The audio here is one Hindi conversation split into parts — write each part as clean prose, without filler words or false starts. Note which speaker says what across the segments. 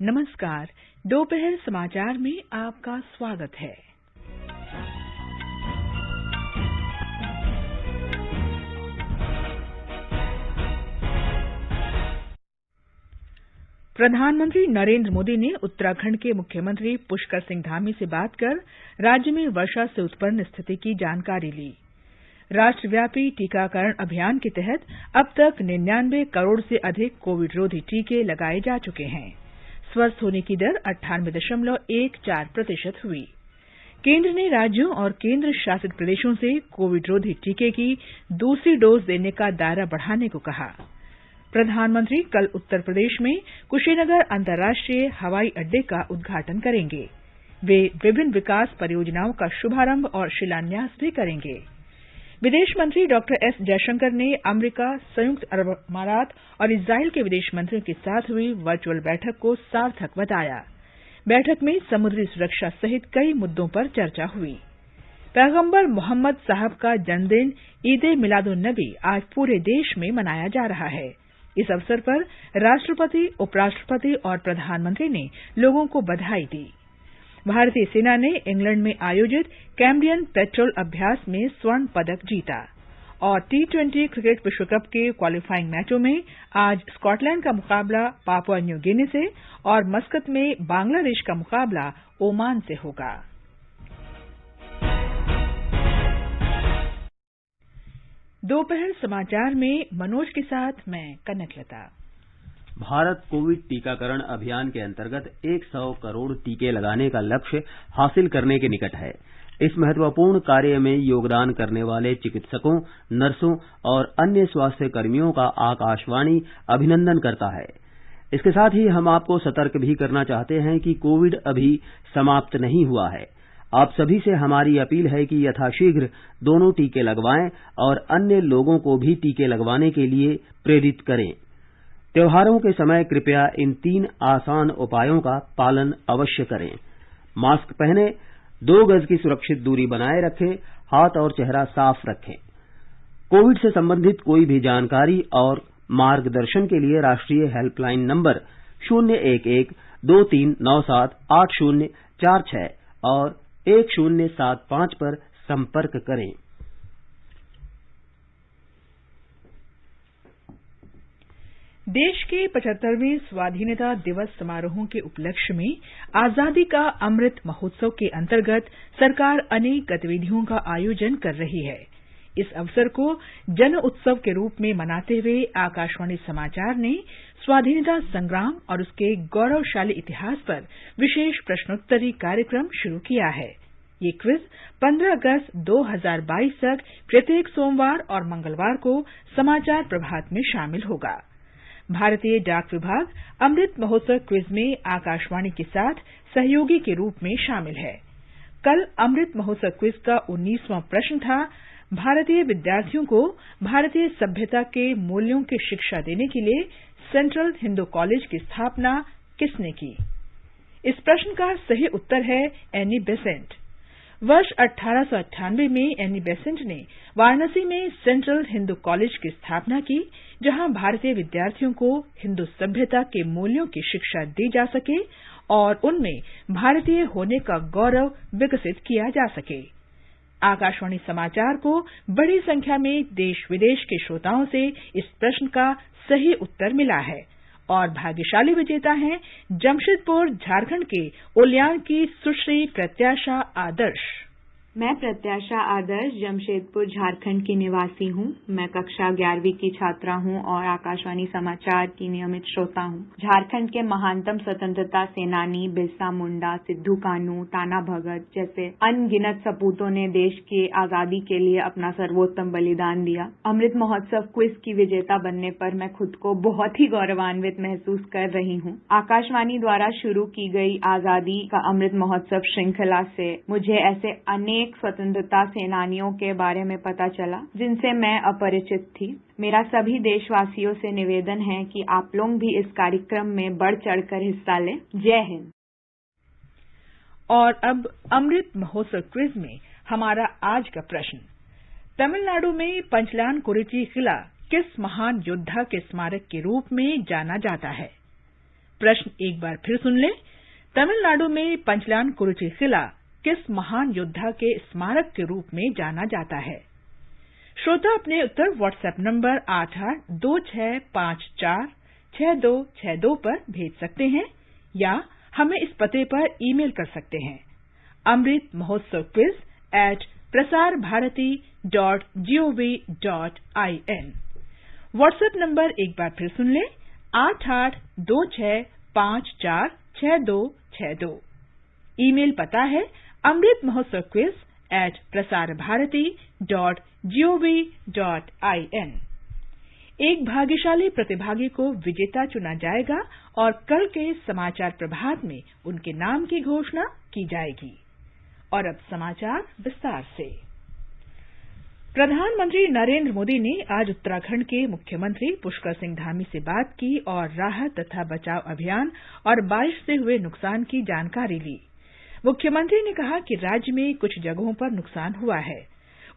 Speaker 1: नमस्कार। दोपहर समाचार में आपका स्वागत है। प्रधानमंत्री नरेंद्र मोदी ने उत्तराखंड के मुख्यमंत्री पुष्कर सिंह धामी से बात कर राज्य में वर्षा से उत्पन्न स्थिति की जानकारी ली। राष्ट्रव्यापी टीकाकरण अभियान के तहत अब तक 99 करोड़ से अधिक कोविड रोधी टीके लगाए जा चुके हैं। स्वस्थ होने की दर 98.14% हुई। केंद्र ने राज्यों और केंद्र शासित प्रदेशों से कोविड रोधी टीके की दूसरी डोज देने का दायरा बढ़ाने को कहा। प्रधानमंत्री कल उत्तर प्रदेश में कुशीनगर अंतर्राष्ट्रीय हवाई अड्डे का उद्घाटन करेंगे। वे विभिन्न विकास परियोजनाओं का शुभारंभ और शिलान्यास भी करेंगे। विदेश मंत्री डॉक्टर एस जयशंकर ने अमेरिका, संयुक्त अरब अमारात और इस्राइल के विदेश मंत्रियों के साथ हुई वर्चुअल बैठक को सार्थक बताया। बैठक में समुद्री सुरक्षा सहित कई मुद्दों पर चर्चा हुई। पैगंबर मोहम्मद साहब का जन्मदिन ईद-ए-मिलादुन्नबी आज पूरे देश में मनाया जा रहा है। इस अवसर पर राष्ट्रपति, उपराष्ट्रपति और प्रधानमंत्री ने लोगों को बधाई दी। भारतीय सेना ने इंग्लैंड में आयोजित कैम्ब्रियन पेट्रोल अभ्यास में स्वर्ण पदक जीता और T20 क्रिकेट विश्व कप के क्वालिफाइंग मैचों में आज स्कॉटलैंड का मुकाबला पापुआ न्यू गिनी से और मस्कत में बांग्लादेश का मुकाबला ओमान से होगा। दोपहर समाचार में मनोज के साथ मैं कनकलता।
Speaker 2: भारत कोविड टीकाकरण अभियान के अंतर्गत 100 करोड़ टीके लगाने का लक्ष्य हासिल करने के निकट है। इस महत्वपूर्ण कार्य में योगदान करने वाले चिकित्सकों, नर्सों और अन्य स्वास्थ्य कर्मियों का आकाशवाणी अभिनंदन करता है। इसके साथ ही हम आपको सतर्क भी करना चाहते हैं कि कोविड अभी समाप्त नहीं हुआ है। आप सभी से हमारी अपील है कि यथाशीघ्र दोनों टीके लगवाएं और अन्य लोगों को भी टीके लगवाने के लिए प्रेरित करें। त्योहारों के समय कृपया इन 3 आसान उपायों का पालन अवश्य करें। मास्क पहनें, 2 गज की सुरक्षित दूरी बनाए रखें, हाथ और चेहरा साफ रखें। कोविड से संबंधित कोई भी जानकारी और मार्गदर्शन के लिए राष्ट्रीय हेल्पलाइन नंबर 011-2397-8046 और 1075 पर संपर्क करें।
Speaker 1: देश के 75वें स्वाधीनता दिवस समारोहों के उपलक्ष्य में आजादी का अमृत महोत्सव के अंतर्गत सरकार अनेक गतिविधियों का आयोजन कर रही है। इस अवसर को जन उत्सव के रूप में मनाते हुए आकाशवाणी समाचार ने स्वाधीनता संग्राम और उसके गौरवशाली इतिहास पर विशेष प्रश्नोत्तरी कार्यक्रम शुरू किया है। ये क्विज 15 अगस्त 2022 तक प्रत्येक सोमवार और मंगलवार को समाचार प्रभात में शामिल होगा। भारतीय डाक विभाग अमृत महोत्सव क्विज में आकाशवाणी के साथ सहयोगी के रूप में शामिल है। कल अमृत महोत्सव क्विज का 19वां प्रश्न था, भारतीय विद्यार्थियों को भारतीय सभ्यता के मूल्यों की शिक्षा देने के लिए सेंट्रल हिंदू कॉलेज की स्थापना किसने की? इस प्रश्न का सही उत्तर है एनी बेसेंट। वर्ष 1898 में एनी बेसेंट ने वाराणसी में सेंट्रल हिंदू कॉलेज की स्थापना की, जहां भारतीय विद्यार्थियों को हिंदू सभ्यता के मूल्यों की शिक्षा दी जा सके और उनमें भारतीय होने का गौरव विकसित किया जा सके। आकाशवाणी समाचार को बड़ी संख्या में देश विदेश के श्रोताओं से इस प्रश्न का सही उत्तर मिला है और भाग्यशाली विजेता हैं जमशेदपुर झारखंड के उल्यान की सुश्री प्रत्याशा आदर्श।
Speaker 3: मैं प्रत्याशा आदर्श जमशेदपुर झारखंड की निवासी हूँ। मैं कक्षा 11वीं की छात्रा हूँ और आकाशवाणी समाचार की नियमित श्रोता हूँ। झारखंड के महानतम स्वतंत्रता सेनानी बिरसा मुंडा, सिद्धू कान्हू, टाना भगत जैसे अनगिनत सपूतों ने देश की आजादी के लिए अपना सर्वोत्तम बलिदान दिया। अमृत महोत्सव क्विज की विजेता बनने पर मैं खुद को बहुत ही गौरवान्वित महसूस कर रही हूँ। आकाशवाणी द्वारा शुरू की गई आजादी का अमृत महोत्सव श्रृंखला से मुझे ऐसे अनेक स्वतंत्रता सेनानियों के बारे में पता चला जिनसे मैं अपरिचित थी। मेरा सभी देशवासियों से निवेदन है कि आप लोग भी इस कार्यक्रम में बढ़ चढ़कर हिस्सा लें। जय हिंद।
Speaker 1: और अब अमृत महोत्सव क्विज में हमारा आज का प्रश्न, तमिलनाडु में पंचलान कुरिची किला किस महान योद्धा के स्मारक के रूप में जाना जाता है? प्रश्न एक बार फिर सुन लें। तमिलनाडु में पंचलान कुरुची किला किस महान योद्धा के स्मारक के रूप में जाना जाता है? श्रोता अपने उत्तर व्हाट्सएप नंबर 8826546262 पर भेज सकते हैं या हमें इस पते पर ईमेल कर सकते हैं amritmahotsav@prasarbharati.gov.in। व्हाट्सएप नंबर एक बार फिर सुन लें 8826546262। ईमेल पता है amritmahotsav@prasarbharati.gov.in। एक भाग्यशाली प्रतिभागी को विजेता चुना जाएगा और कल के समाचार प्रभात में उनके नाम की घोषणा की जाएगी। और अब समाचार विस्तार से। प्रधानमंत्री नरेंद्र मोदी ने आज उत्तराखंड के मुख्यमंत्री पुष्कर सिंह धामी से बात की और राहत तथा बचाव अभियान और बारिश से हुए नुकसान की जानकारी ली। मुख्यमंत्री ने कहा कि राज्य में कुछ जगहों पर नुकसान हुआ है।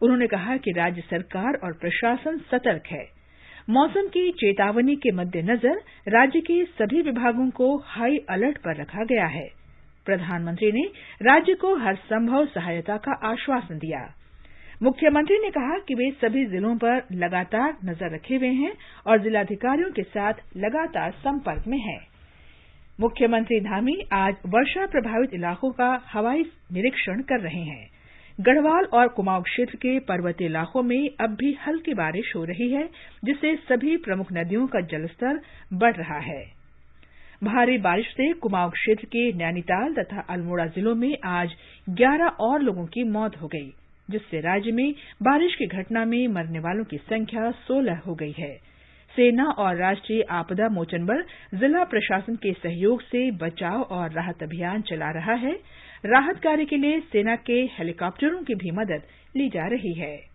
Speaker 1: उन्होंने कहा कि राज्य सरकार और प्रशासन सतर्क है। मौसम की चेतावनी के मद्देनजर राज्य के सभी विभागों को हाई अलर्ट पर रखा गया है। प्रधानमंत्री ने राज्य को हर संभव सहायता का आश्वासन दिया। मुख्यमंत्री ने कहा कि वे सभी जिलों पर लगातार नजर रखे हुए हैं और जिलाधिकारियों के साथ लगातार संपर्क में हैं। मुख्यमंत्री धामी आज वर्षा प्रभावित इलाकों का हवाई निरीक्षण कर रहे हैं। गढ़वाल और कुमाऊं क्षेत्र के पर्वतीय इलाकों में अब भी हल्की बारिश हो रही है, जिससे सभी प्रमुख नदियों का जलस्तर बढ़ रहा है। भारी बारिश से कुमाऊं क्षेत्र के नैनीताल तथा अल्मोड़ा जिलों में आज 11 और लोगों की मौत हो गई, जिससे राज्य में बारिश की घटना में मरने वालों की संख्या 16 हो गई है। सेना और राष्ट्रीय आपदा मोचन बल जिला प्रशासन के सहयोग से बचाव और राहत अभियान चला रहा है। राहत कार्य के लिए सेना के हेलीकॉप्टरों की भी मदद ली जा रही है।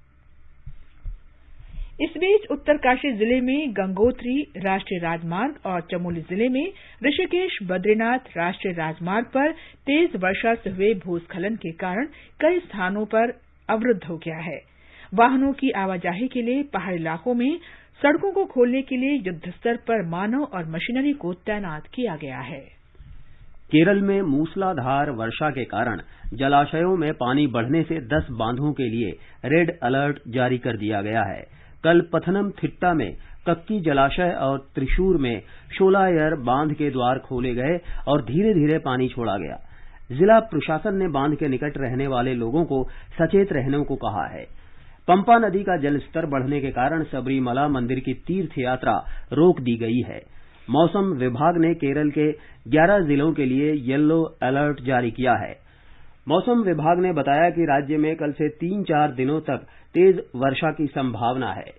Speaker 1: इस बीच उत्तरकाशी जिले में गंगोत्री राष्ट्रीय राजमार्ग और चमोली जिले में ऋषिकेश बद्रीनाथ राष्ट्रीय राजमार्ग पर तेज वर्षा से हुए भूस्खलन के कारण कई स्थानों पर अवरुद्ध हो गया है। वाहनों की आवाजाही के लिए पहाड़ी इलाकों में सड़कों को खोलने के लिए युद्धस्तर पर मानव और मशीनरी को तैनात किया गया है।
Speaker 2: केरल में मूसलाधार वर्षा के कारण जलाशयों में पानी बढ़ने से 10 बांधों के लिए रेड अलर्ट जारी कर दिया गया है। कल पथनमथिट्टा में कक्की जलाशय और त्रिशूर में शोलायर बांध के द्वार खोले गए और धीरे धीरे पानी छोड़ा गया। जिला प्रशासन ने बांध के निकट रहने वाले लोगों को सचेत रहने को कहा है। पंपा नदी का जलस्तर बढ़ने के कारण सबरीमला मंदिर की तीर्थ यात्रा रोक दी गई है। मौसम विभाग ने केरल के 11 जिलों के लिए येलो अलर्ट जारी किया है। मौसम विभाग ने बताया कि राज्य में कल से 3-4 दिनों तक तेज वर्षा की संभावना है।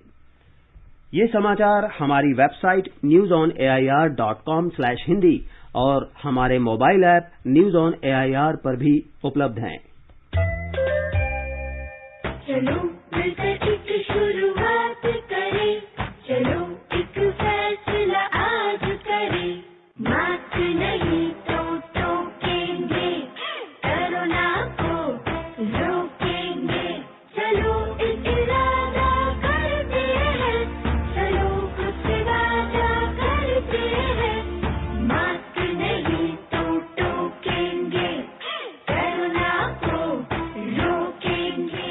Speaker 2: ये समाचार हमारी वेबसाइट newsonair.com/hindi और हमारे mobile app news on AIR पर भी उपलब्ध हैं।
Speaker 4: चलो मिलकर एक शुरुआत करें, चलो एक फैसला आज करें, मास्क नहीं तो टोकेंगे, कोरोना को रोकेंगे, चलो एक इरादा करते हैं, चलो कुछ वादा करते हैं, मास्क नहीं तो टोकेंगे, कोरोना को रोकेंगे।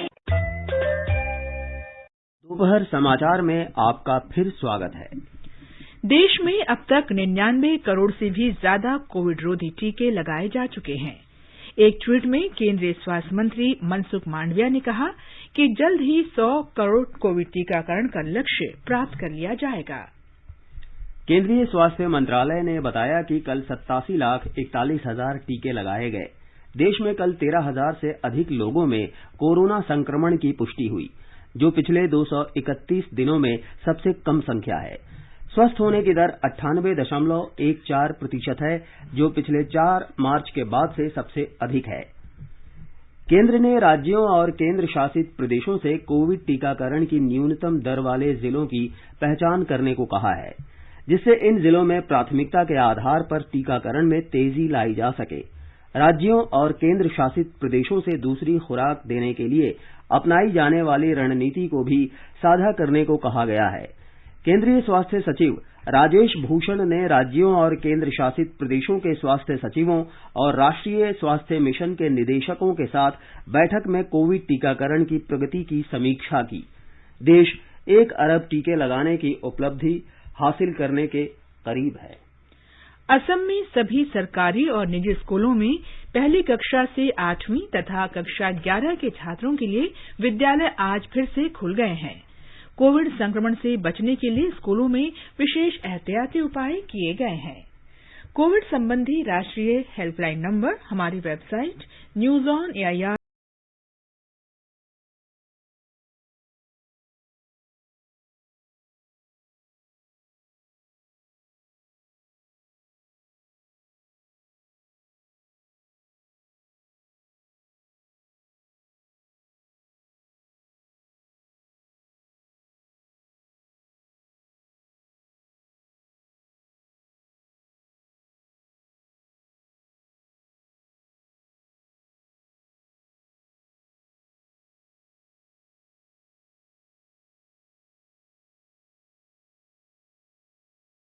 Speaker 2: दोपहर समाचार में आपका फिर स्वागत है।
Speaker 1: देश में अब तक 99 करोड़ से भी ज्यादा कोविड रोधी टीके लगाए जा चुके हैं। एक ट्वीट में केंद्रीय स्वास्थ्य मंत्री मनसुख मांडविया ने कहा कि जल्द ही 100 करोड़ कोविड टीकाकरण का लक्ष्य प्राप्त कर लिया जाएगा।
Speaker 2: केंद्रीय स्वास्थ्य मंत्रालय ने बताया कि कल 87,41,000 टीके लगाए गए। देश में कल 13,000 से अधिक लोगों में कोरोना संक्रमण की पुष्टि हुई, जो पिछले 231 दिनों में सबसे कम संख्या है। स्वस्थ होने की दर 98.14% है, जो पिछले 4 मार्च के बाद से सबसे अधिक है। केंद्र ने राज्यों और केंद्र शासित प्रदेशों से कोविड टीकाकरण की न्यूनतम दर वाले जिलों की पहचान करने को कहा है, जिससे इन जिलों में प्राथमिकता के आधार पर टीकाकरण में तेजी लाई जा सके। राज्यों और केंद्र शासित प्रदेशों से दूसरी खुराक देने के लिए अपनाई जाने वाली रणनीति को भी साझा करने को कहा गया है। केंद्रीय स्वास्थ्य सचिव राजेश भूषण ने राज्यों और केंद्र शासित प्रदेशों के स्वास्थ्य सचिवों और राष्ट्रीय स्वास्थ्य मिशन के निदेशकों के साथ बैठक में कोविड टीकाकरण की प्रगति की समीक्षा की। देश 1 अरब टीके लगाने की उपलब्धि हासिल करने के करीब है।
Speaker 1: असम में सभी सरकारी और निजी स्कूलों में पहली कक्षा से 8वीं तथा कक्षा 11 के छात्रों के लिए विद्यालय आज फिर से खुल गए हैं। कोविड संक्रमण से बचने के लिए स्कूलों में विशेष एहतियाती उपाय किए गए हैं। कोविड संबंधी राष्ट्रीय हेल्पलाइन नंबर हमारी वेबसाइट न्यूज ऑन AIR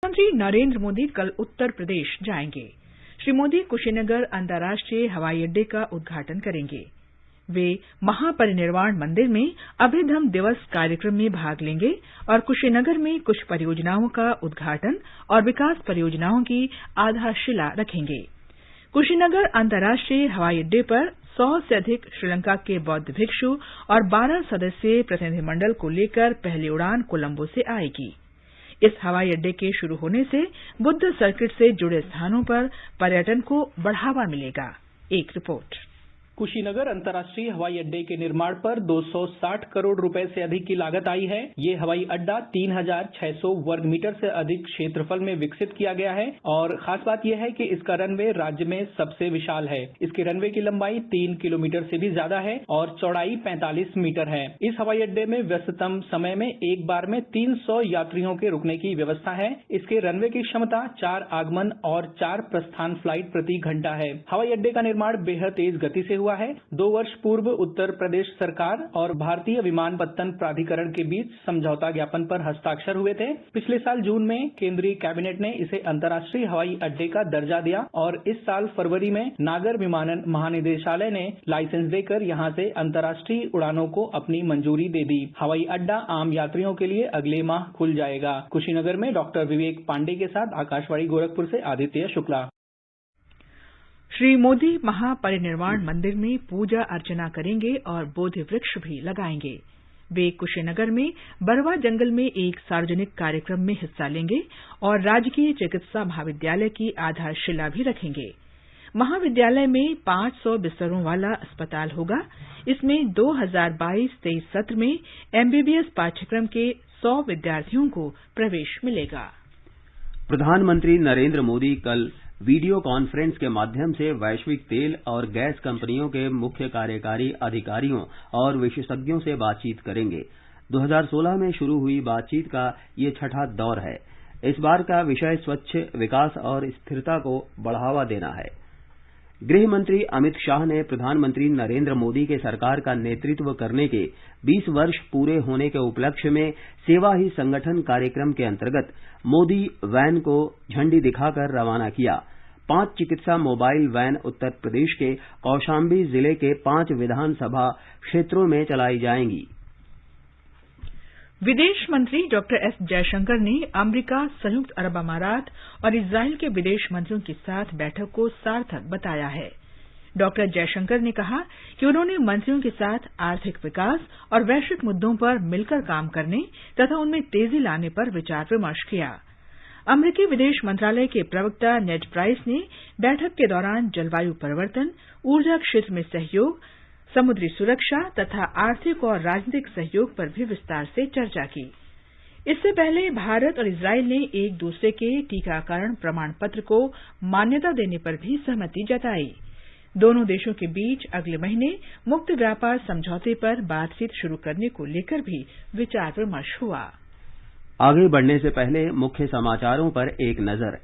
Speaker 1: प्रधानमंत्री नरेंद्र मोदी कल उत्तर प्रदेश जाएंगे। श्री मोदी कुशीनगर अंतर्राष्ट्रीय हवाई अड्डे का उद्घाटन करेंगे। वे महापरिनिर्वाण मंदिर में अभयधम दिवस कार्यक्रम में भाग लेंगे और कुशीनगर में कुछ परियोजनाओं का उद्घाटन और विकास परियोजनाओं की आधारशिला रखेंगे। कुशीनगर अंतर्राष्ट्रीय हवाई अड्डे पर 100 से अधिक श्रीलंका के बौद्ध भिक्षु और 12 सदस्यीय प्रतिनिधिमंडल को लेकर पहली उड़ान कोलंबो से आएगी। इस हवाई अड्डे के शुरू होने से बुद्ध सर्किट से जुड़े स्थानों पर पर्यटन को बढ़ावा मिलेगा। एक रिपोर्ट।
Speaker 5: कुशीनगर अंतर्राष्ट्रीय हवाई अड्डे के निर्माण पर 260 करोड़ रुपए से अधिक की लागत आई है। ये हवाई अड्डा 3600 वर्ग मीटर से अधिक क्षेत्रफल में विकसित किया गया है और खास बात यह है कि इसका रनवे राज्य में सबसे विशाल है। इसके रनवे की लंबाई 3 किलोमीटर से भी ज्यादा है और चौड़ाई 45 मीटर है। इस हवाई अड्डे में व्यस्ततम समय में एक बार में 300 यात्रियों के रुकने की व्यवस्था है। इसके रनवे की क्षमता 4 आगमन और 4 प्रस्थान फ्लाइट प्रति घंटा है। हवाई अड्डे का निर्माण बेहद तेज गति से हुआ है। 2 वर्ष पूर्व उत्तर प्रदेश सरकार और भारतीय विमानपत्तन प्राधिकरण के बीच समझौता ज्ञापन पर हस्ताक्षर हुए थे। पिछले साल जून में केंद्रीय कैबिनेट ने इसे अंतर्राष्ट्रीय हवाई अड्डे का दर्जा दिया और इस साल फरवरी में नागर विमानन महानिदेशालय ने लाइसेंस देकर यहां से अंतर्राष्ट्रीय उड़ानों को अपनी मंजूरी दे दी। हवाई अड्डा आम यात्रियों के लिए अगले माह खुल जाएगा। कुशीनगर में डॉक्टर विवेक पांडे के साथ आकाशवाणी गोरखपुर से आदित्य शुक्ला।
Speaker 1: श्री मोदी महापरिनिर्वाण मंदिर में पूजा अर्चना करेंगे और बोधि वृक्ष भी लगाएंगे। वे कुशीनगर में बरवा जंगल में एक सार्वजनिक कार्यक्रम में हिस्सा लेंगे और राजकीय चिकित्सा महाविद्यालय की आधारशिला भी रखेंगे। महाविद्यालय में 500 बिस्तरों वाला अस्पताल होगा। इसमें 2022-23 सत्र में MBBS पाठ्यक्रम के 100 विद्यार्थियों को प्रवेश मिलेगा।
Speaker 2: प्रधानमंत्री नरेंद्र मोदी कल वीडियो कॉन्फ्रेंस के माध्यम से वैश्विक तेल और गैस कंपनियों के मुख्य कार्यकारी अधिकारियों और विशेषज्ञों से बातचीत करेंगे। 2016 में शुरू हुई बातचीत का ये 6ठा दौर है। इस बार का विषय स्वच्छ विकास और स्थिरता को बढ़ावा देना है। गृह मंत्री अमित शाह ने प्रधानमंत्री नरेंद्र मोदी के सरकार का नेतृत्व करने के 20 वर्ष पूरे होने के उपलक्ष्य में सेवा ही संगठन कार्यक्रम के अंतर्गत मोदी वैन को झंडी दिखाकर रवाना किया। 5 चिकित्सा मोबाइल वैन उत्तर प्रदेश के कौशाम्बी जिले के 5 विधानसभा क्षेत्रों में चलाई जाएंगी।
Speaker 1: विदेश मंत्री डॉक्टर एस जयशंकर ने अमेरिका, संयुक्त अरब अमारात और इस्राइल के विदेश मंत्रियों के साथ बैठक को सार्थक बताया है। डॉक्टर जयशंकर ने कहा कि उन्होंने मंत्रियों के साथ आर्थिक विकास और वैश्विक मुद्दों पर मिलकर काम करने तथा उनमें तेजी लाने पर विचार विमर्श किया। अमेरिकी विदेश मंत्रालय के प्रवक्ता नेड प्राइस ने बैठक के दौरान जलवायु परिवर्तन, ऊर्जा क्षेत्र में सहयोग, समुद्री सुरक्षा तथा आर्थिक और राजनीतिक सहयोग पर भी विस्तार से चर्चा की। इससे पहले भारत और इस्राइल ने एक दूसरे के टीकाकरण प्रमाण पत्र को मान्यता देने पर भी सहमति जताई। दोनों देशों के बीच अगले महीने मुक्त व्यापार समझौते पर बातचीत शुरू करने को लेकर भी विचार विमर्श हुआ।
Speaker 2: आगे बढ़ने से पहले मुख्य समाचारों पर एक नजर।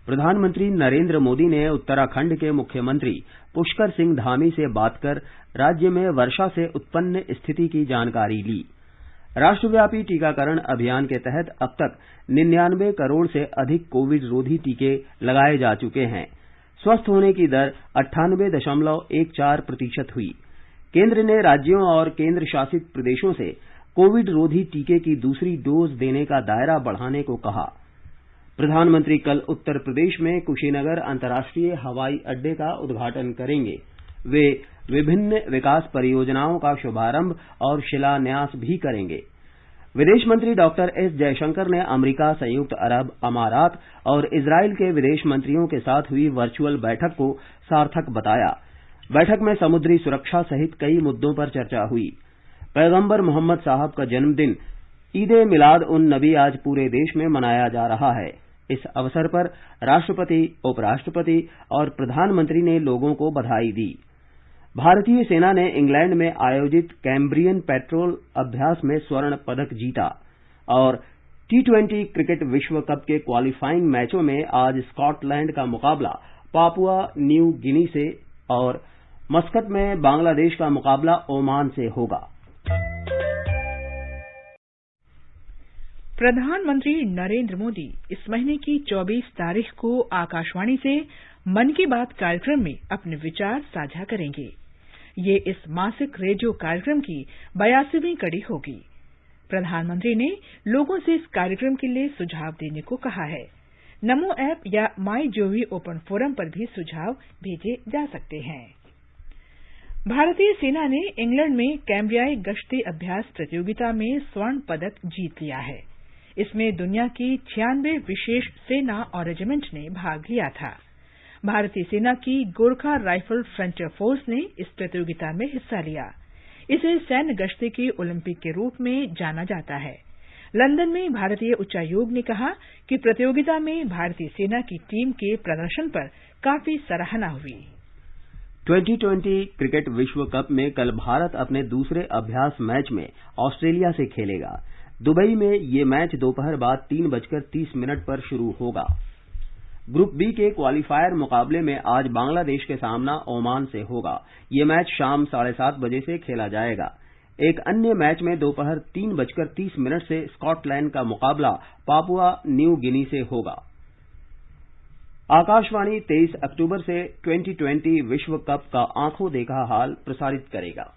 Speaker 2: प्रधानमंत्री नरेंद्र मोदी ने उत्तराखंड के मुख्यमंत्री पुष्कर सिंह धामी से बात कर राज्य में वर्षा से उत्पन्न स्थिति की जानकारी ली। राष्ट्रव्यापी टीकाकरण अभियान के तहत अब तक 99 करोड़ से अधिक कोविड रोधी टीके लगाए जा चुके हैं। स्वस्थ होने की दर 98.14% हुई। केंद्र ने राज्यों और केंद्र शासित प्रदेशों से कोविड रोधी टीके की दूसरी डोज देने का दायरा बढ़ाने को कहा। प्रधानमंत्री कल उत्तर प्रदेश में कुशीनगर अंतर्राष्ट्रीय हवाई अड्डे का उद्घाटन करेंगे। वे विभिन्न विकास परियोजनाओं का शुभारंभ और शिलान्यास भी करेंगे। विदेश मंत्री डॉक्टर एस जयशंकर ने अमेरिका, संयुक्त अरब अमारात और इजराइल के विदेश मंत्रियों के साथ हुई वर्चुअल बैठक को सार्थक बताया। बैठक में समुद्री सुरक्षा सहित कई मुद्दों पर चर्चा हुई। पैगंबर मोहम्मद साहब का जन्मदिन ईद ए मिलाद उन नबी आज पूरे देश में मनाया जा रहा है। इस अवसर पर राष्ट्रपति, उपराष्ट्रपति और प्रधानमंत्री ने लोगों को बधाई दी। भारतीय सेना ने इंग्लैंड में आयोजित कैम्ब्रियन पेट्रोल अभ्यास में स्वर्ण पदक जीता और T20 क्रिकेट विश्व कप के क्वालिफाइंग मैचों में आज स्कॉटलैंड का मुकाबला पापुआ न्यू गिनी से और मस्कट में बांग्लादेश का मुकाबला ओमान से होगा।
Speaker 1: प्रधानमंत्री नरेंद्र मोदी इस महीने की 24 तारीख को आकाशवाणी से मन की बात कार्यक्रम में अपने विचार साझा करेंगे। ये इस मासिक रेडियो कार्यक्रम की 82वीं कड़ी होगी। प्रधानमंत्री ने लोगों से इस कार्यक्रम के लिए सुझाव देने को कहा है। नमो ऐप या माईजीओवी ओपन फोरम पर भी सुझाव भेजे जा सकते हैं। भारतीय सेना ने इंग्लैंड में कैम्ब्रियाई गश्ती अभ्यास प्रतियोगिता में स्वर्ण पदक जीत लिया है। इसमें दुनिया की 96 विशेष सेना और रेजिमेंट ने भाग लिया था। भारतीय सेना की गोरखा राइफल फ्रंटियर फोर्स ने इस प्रतियोगिता में हिस्सा लिया। इसे सैन्य गश्ती के ओलंपिक के रूप में जाना जाता है। लंदन में भारतीय उच्चायोग ने कहा कि प्रतियोगिता में भारतीय सेना की टीम के प्रदर्शन पर काफी सराहना हुई।
Speaker 2: 2020 क्रिकेट विश्व कप में कल भारत अपने दूसरे अभ्यास मैच में ऑस्ट्रेलिया से खेलेगा। दुबई में ये मैच दोपहर बाद 3:30 पर शुरू होगा। ग्रुप बी के क्वालीफायर मुकाबले में आज बांग्लादेश के सामना ओमान से होगा। ये मैच शाम 7:30 बजे से खेला जाएगा। एक अन्य मैच में दोपहर 3:30 से स्कॉटलैंड का मुकाबला पापुआ न्यू गिनी से होगा। आकाशवाणी 23 अक्टूबर से 2020 विश्व कप का आंखों देखा हाल प्रसारित करेगा।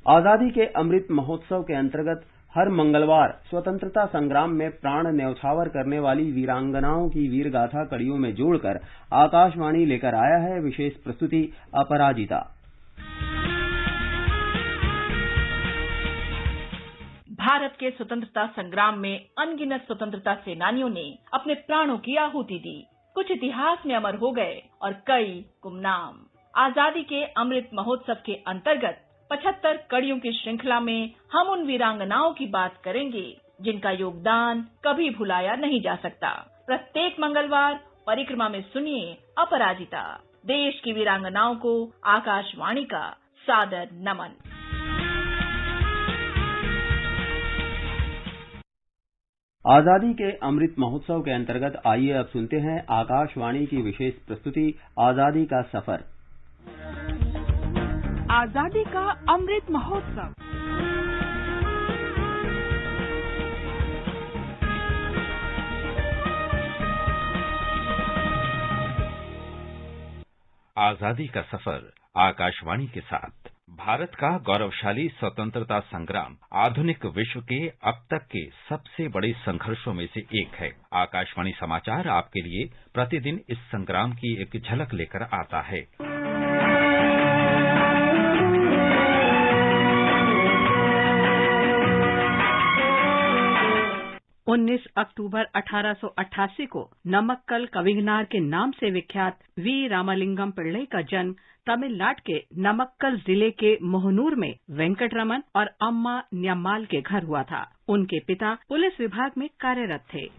Speaker 2: आजादी के अमृत महोत्सव के अंतर्गत हर मंगलवार स्वतंत्रता संग्राम में प्राण न्यौछावर करने वाली वीरांगनाओं की वीरगाथा कड़ियों में जोड़कर आकाशवाणी लेकर आया है विशेष प्रस्तुति अपराजिता।
Speaker 6: भारत के स्वतंत्रता संग्राम में अनगिनत स्वतंत्रता सेनानियों ने अपने प्राणों की आहुति दी। कुछ इतिहास में अमर हो गए और कई गुमनाम। आजादी के अमृत महोत्सव के अंतर्गत 75 कड़ियों की श्रृंखला में हम उन वीरांगनाओं की बात करेंगे जिनका योगदान कभी भुलाया नहीं जा सकता। प्रत्येक मंगलवार परिक्रमा में सुनिए अपराजिता, देश की वीरांगनाओं को आकाशवाणी का सादर नमन।
Speaker 2: आजादी के अमृत महोत्सव के अंतर्गत आइए अब सुनते हैं आकाशवाणी की विशेष प्रस्तुति आजादी का सफर।
Speaker 1: आजादी का अमृत महोत्सव।
Speaker 7: आजादी का सफर आकाशवाणी के साथ। भारत का गौरवशाली स्वतंत्रता संग्राम आधुनिक विश्व के अब तक के सबसे बड़े संघर्षों में से एक है। आकाशवाणी समाचार आपके लिए प्रतिदिन इस संग्राम की एक झलक लेकर आता है।
Speaker 8: 19 अक्टूबर 1888 को नमक्कल कविगनार के नाम से विख्यात वी रामलिंगम पिल्लई का जन्म तमिलनाडु के नमक्कल जिले के मोहनूर में वेंकटरमन और अम्मा न्यम्माल के घर हुआ था। उनके पिता पुलिस विभाग में कार्यरत थे।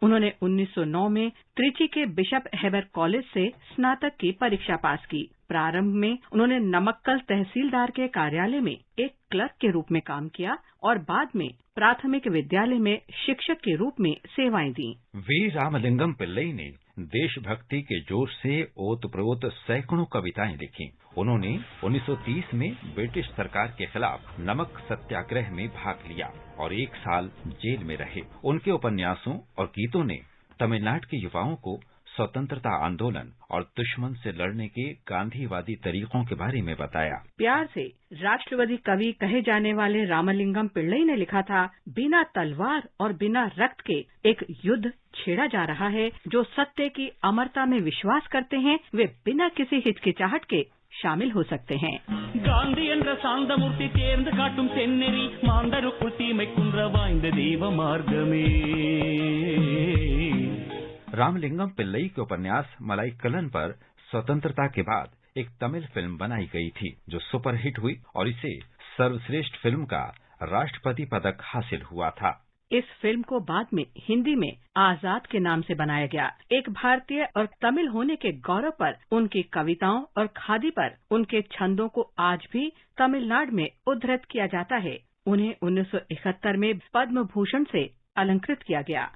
Speaker 8: उन्होंने 1909 में त्रिची के बिशप हेबर कॉलेज से स्नातक की परीक्षा पास की। प्रारंभ में उन्होंने नमक्कल तहसीलदार के कार्यालय में एक क्लर्क के रूप में काम किया और बाद में प्राथमिक विद्यालय में शिक्षक के रूप में सेवाएं दी।
Speaker 7: वी रामलिंगम पिल्लई ने देशभक्ति के जोश से ओतप्रोत सैकड़ों कविताएं लिखी। उन्होंने 1930 में ब्रिटिश सरकार के खिलाफ नमक सत्याग्रह में भाग लिया और 1 साल जेल में रहे। उनके उपन्यासों और गीतों ने तमिलनाडु के युवाओं को स्वतंत्रता आंदोलन और दुश्मन से लड़ने के गांधीवादी तरीकों के बारे में बताया।
Speaker 8: प्यार से राष्ट्रवादी कवि कहे जाने वाले रामलिंगम पिल्लई ने लिखा था, बिना तलवार और बिना रक्त के एक युद्ध छेड़ा जा रहा है। जो सत्य की अमरता में विश्वास करते हैं वे बिना किसी हिचकिचाहट के शामिल हो सकते हैं।
Speaker 9: गांधी என்ற சாந்தமூர்த்தி தேர்ந்து காட்டும் செந்நெறி மாந்தருக்குள் தீமை குன்ற வாய்ந்த தெய்வ மார்க்கமே।
Speaker 7: रामलिंगम पिल्लई के उपन्यास मलाइक्कलन पर स्वतंत्रता के बाद एक तमिल फिल्म बनाई गई थी जो सुपरहिट हुई और इसे सर्वश्रेष्ठ फिल्म का राष्ट्रपति पदक हासिल हुआ था।
Speaker 8: इस फिल्म को बाद में हिंदी में आजाद के नाम से बनाया गया। एक भारतीय और तमिल होने के गौरव पर उनकी कविताओं और खादी पर उनके छंदों को आज भी तमिलनाडु में उद्धृत किया जाता है। उन्हें 1971 में पद्म भूषण से अलंकृत किया गया।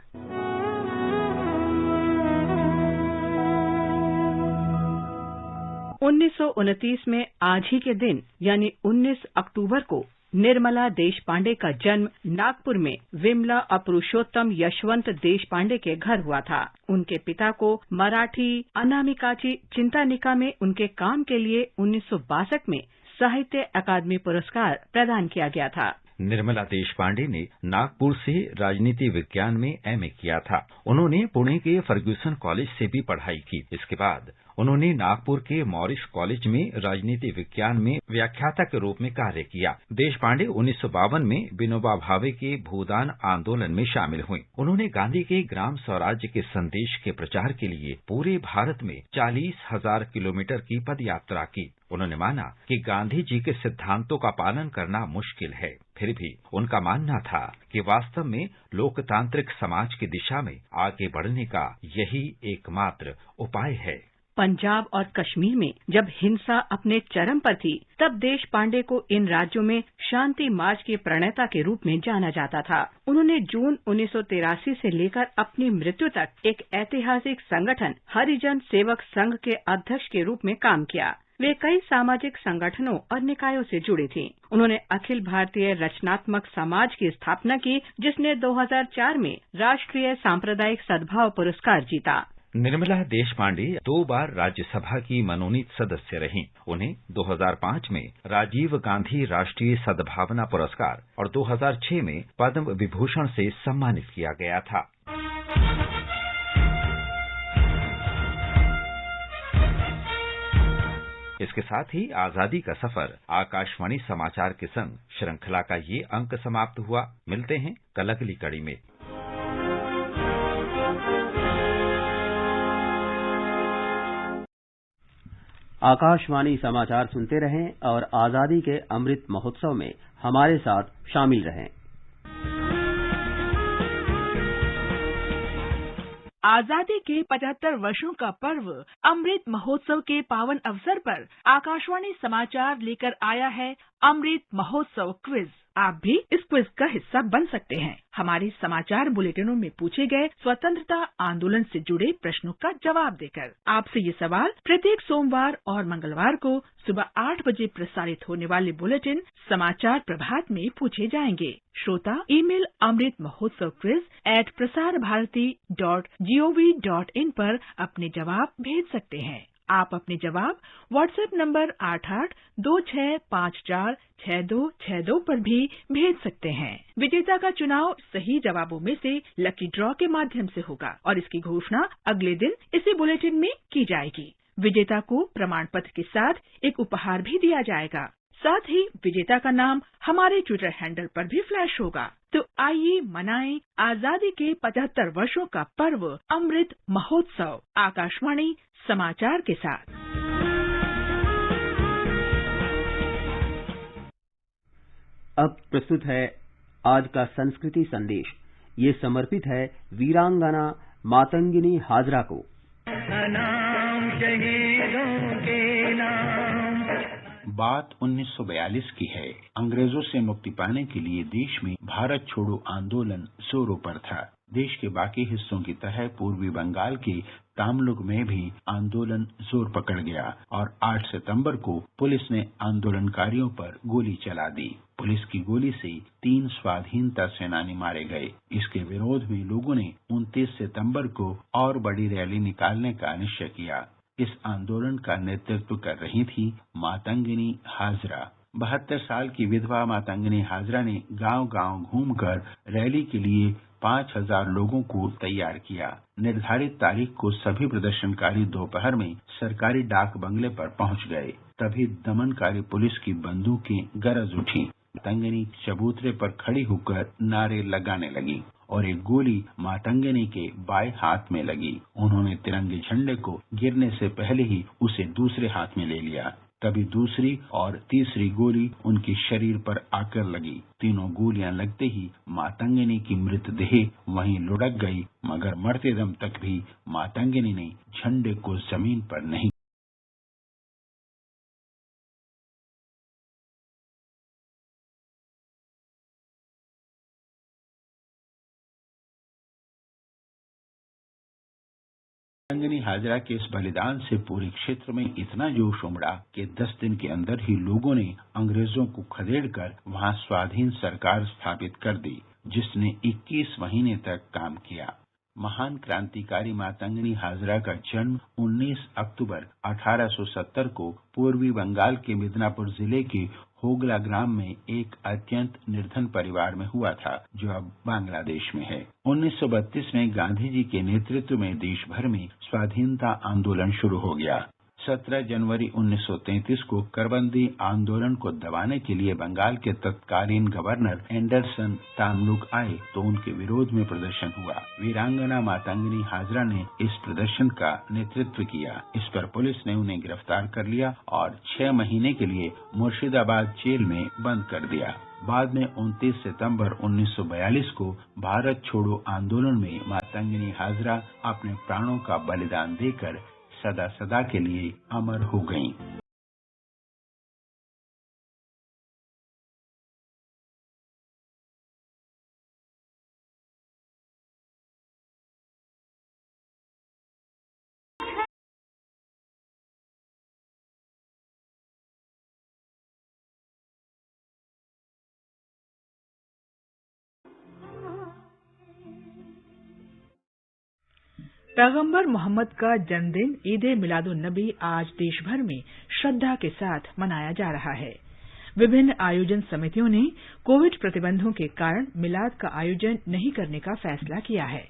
Speaker 8: 1929 में आज ही के दिन यानी 19 अक्टूबर को निर्मला देशपांडे का जन्म नागपुर में विमला और पुरुषोत्तम यशवंत देशपांडे के घर हुआ था। उनके पिता को मराठी अनामिकाची चिंतानिका में उनके काम के लिए 1962 में साहित्य अकादमी पुरस्कार प्रदान किया गया था।
Speaker 7: निर्मला देशपांडे ने नागपुर से राजनीति विज्ञान में एमए किया था। उन्होंने पुणे के फर्ग्यूसन कॉलेज से भी पढ़ाई की। इसके बाद उन्होंने नागपुर के मॉरिस कॉलेज में राजनीति विज्ञान में व्याख्याता के रूप में कार्य किया। देशपांडे 1952 में विनोबा भावे के भूदान आंदोलन में शामिल हुई। उन्होंने गांधी के ग्राम स्वराज्य के संदेश के प्रचार के लिए पूरे भारत में 40,000 किलोमीटर की पद यात्रा की। उन्होंने माना कि गांधी जी के सिद्धांतों का पालन करना मुश्किल है, फिर भी उनका मानना था कि वास्तव में लोकतांत्रिक समाज की दिशा में आगे बढ़ने का यही एकमात्र उपाय है।
Speaker 8: पंजाब और कश्मीर में जब हिंसा अपने चरम पर थी, तब देशपांडे को इन राज्यों में शांति मार्च के प्रणेता के रूप में जाना जाता था। उन्होंने जून 1983 से लेकर अपनी मृत्यु तक एक ऐतिहासिक संगठन हरिजन सेवक संघ के अध्यक्ष के रूप में काम किया। वे कई सामाजिक संगठनों और निकायों से जुड़ी थीं। उन्होंने अखिल भारतीय रचनात्मक समाज की स्थापना की, जिसने 2004 में राष्ट्रीय सांप्रदायिक सद्भाव पुरस्कार जीता।
Speaker 7: निर्मला देशपांडे 2 बार राज्यसभा की मनोनीत सदस्य रहीं। उन्हें 2005 में राजीव गांधी राष्ट्रीय सद्भावना पुरस्कार और 2006 में पद्म विभूषण से सम्मानित किया गया था। इसके साथ ही आजादी का सफर आकाशवाणी समाचार के संग श्रृंखला का ये अंक समाप्त हुआ। मिलते हैं कल अगली कड़ी में।
Speaker 2: आकाशवाणी समाचार सुनते रहें और आजादी के अमृत महोत्सव में हमारे साथ शामिल रहें।
Speaker 1: आजादी के 75 वर्षों का पर्व अमृत महोत्सव के पावन अवसर पर आकाशवाणी समाचार लेकर आया है अमृत महोत्सव क्विज। आप भी इस क्विज का हिस्सा बन सकते हैं। हमारे समाचार बुलेटिनों में पूछे गए स्वतंत्रता आंदोलन से जुड़े प्रश्नों का जवाब देकर। आपसे ये सवाल प्रत्येक सोमवार और मंगलवार को सुबह 8 बजे प्रसारित होने वाले बुलेटिन समाचार प्रभात में पूछे जाएंगे। श्रोता email Amrit Mahotsav quiz @prasarabharati.gov.in पर अपने जवाब भेज सकते हैं। आप अपने जवाब व्हाट्सएप नंबर 8826546262 पर भी भेज सकते हैं। विजेता का चुनाव सही जवाबों में से लकी ड्रॉ के माध्यम से होगा और इसकी घोषणा अगले दिन इसी बुलेटिन में की जाएगी। विजेता को प्रमाण पत्र के साथ एक उपहार भी दिया जाएगा। साथ ही विजेता का नाम हमारे ट्विटर हैंडल पर भी फ्लैश होगा। तो आइए मनाएं आजादी के 75 वर्षों का पर्व अमृत महोत्सव आकाशवाणी समाचार के साथ।
Speaker 2: अब प्रस्तुत है आज का संस्कृति संदेश। ये समर्पित है वीरांगना मातंगिनी हाजरा को।
Speaker 9: नाम शहीदों के नाम
Speaker 10: बात 1942 की है। अंग्रेजों से मुक्ति पाने के लिए देश में भारत छोड़ो आंदोलन जोरों पर था। देश के बाकी हिस्सों की तरह पूर्वी बंगाल के तामलुक में भी आंदोलन जोर पकड़ गया और 8 सितंबर को पुलिस ने आंदोलनकारियों पर गोली चला दी। पुलिस की गोली से 3 स्वाधीनता सेनानी मारे गए। इसके विरोध में लोगों ने 29 सितंबर को और बड़ी रैली निकालने का निश्चय किया। इस आंदोलन का नेतृत्व कर रही थी मातंगिनी हाजरा। 72 साल की विधवा मातंगिनी हाजरा ने गांव-गांव घूमकर रैली के लिए 5000 लोगों को तैयार किया। निर्धारित तारीख को सभी प्रदर्शनकारी दोपहर में सरकारी डाक बंगले पर पहुंच गए। तभी दमनकारी पुलिस की बंदूकें गरज उठी। मातंगिनी चबूतरे पर खड़ी होकर नारे लगाने लगी और एक गोली मातंगिनी के बाएं हाथ में लगी। उन्होंने तिरंगे झंडे को गिरने से पहले ही उसे दूसरे हाथ में ले लिया। तभी दूसरी और तीसरी गोली उनके शरीर पर आकर लगी। तीनों गोलियां लगते ही मातंगिनी की मृतदेह वहीं लुढ़क गई, मगर मरते दम तक भी मातंगिनी ने झंडे को जमीन पर नहीं। मातंगिनी हाजरा के इस बलिदान से पूरे क्षेत्र में इतना जोश उमड़ा कि 10 दिन के अंदर ही लोगों ने अंग्रेजों को खदेड़कर वहां स्वाधीन सरकार स्थापित कर दी, जिसने 21 महीने तक काम किया। महान क्रांतिकारी मातंगिनी हाजरा का जन्म 19 अक्टूबर 1870 को पूर्वी बंगाल के मिदनापुर जिले के होगला ग्राम में एक अत्यंत निर्धन परिवार में हुआ था, जो अब बांग्लादेश में है। 1932 में गांधी जी के नेतृत्व में देश भर में स्वाधीनता आंदोलन शुरू हो गया। 17 जनवरी 1933 को करबंदी आंदोलन को दबाने के लिए बंगाल के तत्कालीन गवर्नर एंडरसन तामलुक आए तो उनके विरोध में प्रदर्शन हुआ। वीरांगना मातंगिनी हाजरा ने इस प्रदर्शन का नेतृत्व किया। इस पर पुलिस ने उन्हें गिरफ्तार कर लिया और 6 महीने के लिए मुर्शिदाबाद जेल में बंद कर दिया। बाद में 29 सितंबर 1942 को भारत छोड़ो आंदोलन में मातंगिनी हाजरा अपने प्राणों का बलिदान देकर सदा सदा के लिए अमर हो गईं।
Speaker 1: पैगंबर मोहम्मद का जन्मदिन ईद ए मिलादुन्नबी आज देश भर में श्रद्धा के साथ मनाया जा रहा है। विभिन्न आयोजन समितियों ने कोविड प्रतिबंधों के कारण मिलाद का आयोजन नहीं करने का फैसला किया है।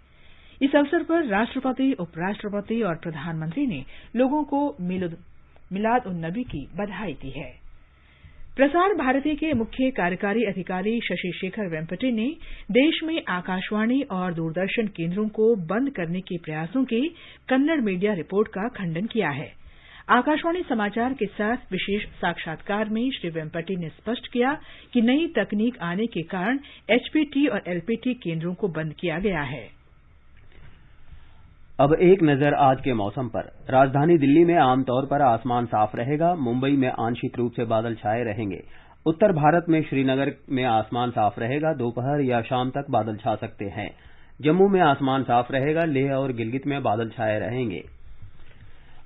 Speaker 1: इस अवसर पर राष्ट्रपति, उपराष्ट्रपति और प्रधानमंत्री ने लोगों को मिलाद-उन-नबी की बधाई दी है। प्रसार भारती के मुख्य कार्यकारी अधिकारी शशि शेखर वेम्पटि ने देश में आकाशवाणी और दूरदर्शन केंद्रों को बंद करने के प्रयासों के कन्नड़ मीडिया रिपोर्ट का खंडन किया है। आकाशवाणी समाचार के साथ विशेष साक्षात्कार में श्री वेम्पटि ने स्पष्ट किया कि नई तकनीक आने के कारण एचपीटी और एलपीटी केंद्रों को बंद किया गया है।
Speaker 2: अब एक नजर आज के मौसम पर। राजधानी दिल्ली में आमतौर पर आसमान साफ रहेगा। मुंबई में आंशिक रूप से बादल छाए रहेंगे। उत्तर भारत में श्रीनगर में आसमान साफ रहेगा। दोपहर या शाम तक बादल छा सकते हैं। जम्मू में आसमान साफ रहेगा। लेह और गिलगित में बादल छाए रहेंगे।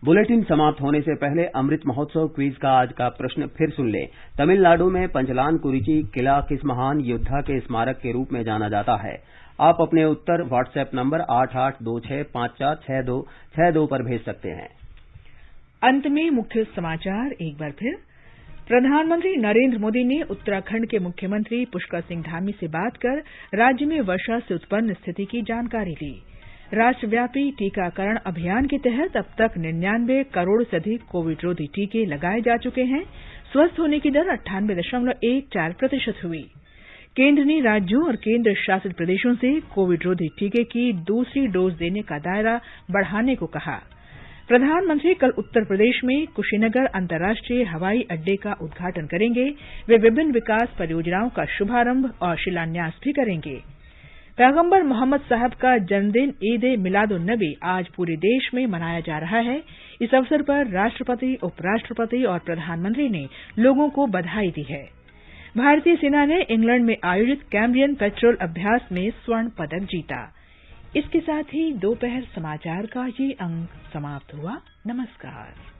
Speaker 2: बुलेटिन समाप्त होने से पहले अमृत महोत्सव क्विज का आज का प्रश्न फिर सुन लें। तमिलनाडु में पंचलान कुरिची किला किस महान योद्धा के स्मारक के रूप में जाना जाता है? आप अपने उत्तर व्हाट्सएप नंबर 8826546262 पर भेज सकते हैं।
Speaker 1: अंत में मुख्य समाचार एक बार फिर। प्रधानमंत्री नरेंद्र मोदी ने उत्तराखंड के मुख्यमंत्री पुष्कर सिंह धामी से बात कर राज्य में वर्षा से उत्पन्न स्थिति की जानकारी ली। राष्ट्रव्यापी टीकाकरण अभियान के तहत अब तक 99 करोड़ से अधिक कोविड रोधी टीके लगाए जा चुके हैं। स्वस्थ होने की दर 98.14% हुई। केंद्र ने राज्यों और केंद्र शासित प्रदेशों से कोविड रोधी टीके की दूसरी डोज देने का दायरा बढ़ाने को कहा। प्रधानमंत्री कल उत्तर प्रदेश में कुशीनगर अंतर्राष्ट्रीय हवाई अड्डे का उद्घाटन करेंगे। वे विभिन्न विकास परियोजनाओं का शुभारंभ और शिलान्यास भी करेंगे। पैगंबर मोहम्मद साहब का जन्मदिन ईद ए मिलाद-उन-नबी आज पूरे देश में मनाया जा रहा है। इस अवसर पर राष्ट्रपति, उपराष्ट्रपति और प्रधानमंत्री ने लोगों को बधाई दी है। भारतीय सेना ने इंग्लैंड में आयोजित कैम्ब्रियन पेट्रोल अभ्यास में स्वर्ण पदक जीता। इसके साथ ही दोपहर समाचार का ये अंक समाप्त हुआ। नमस्कार।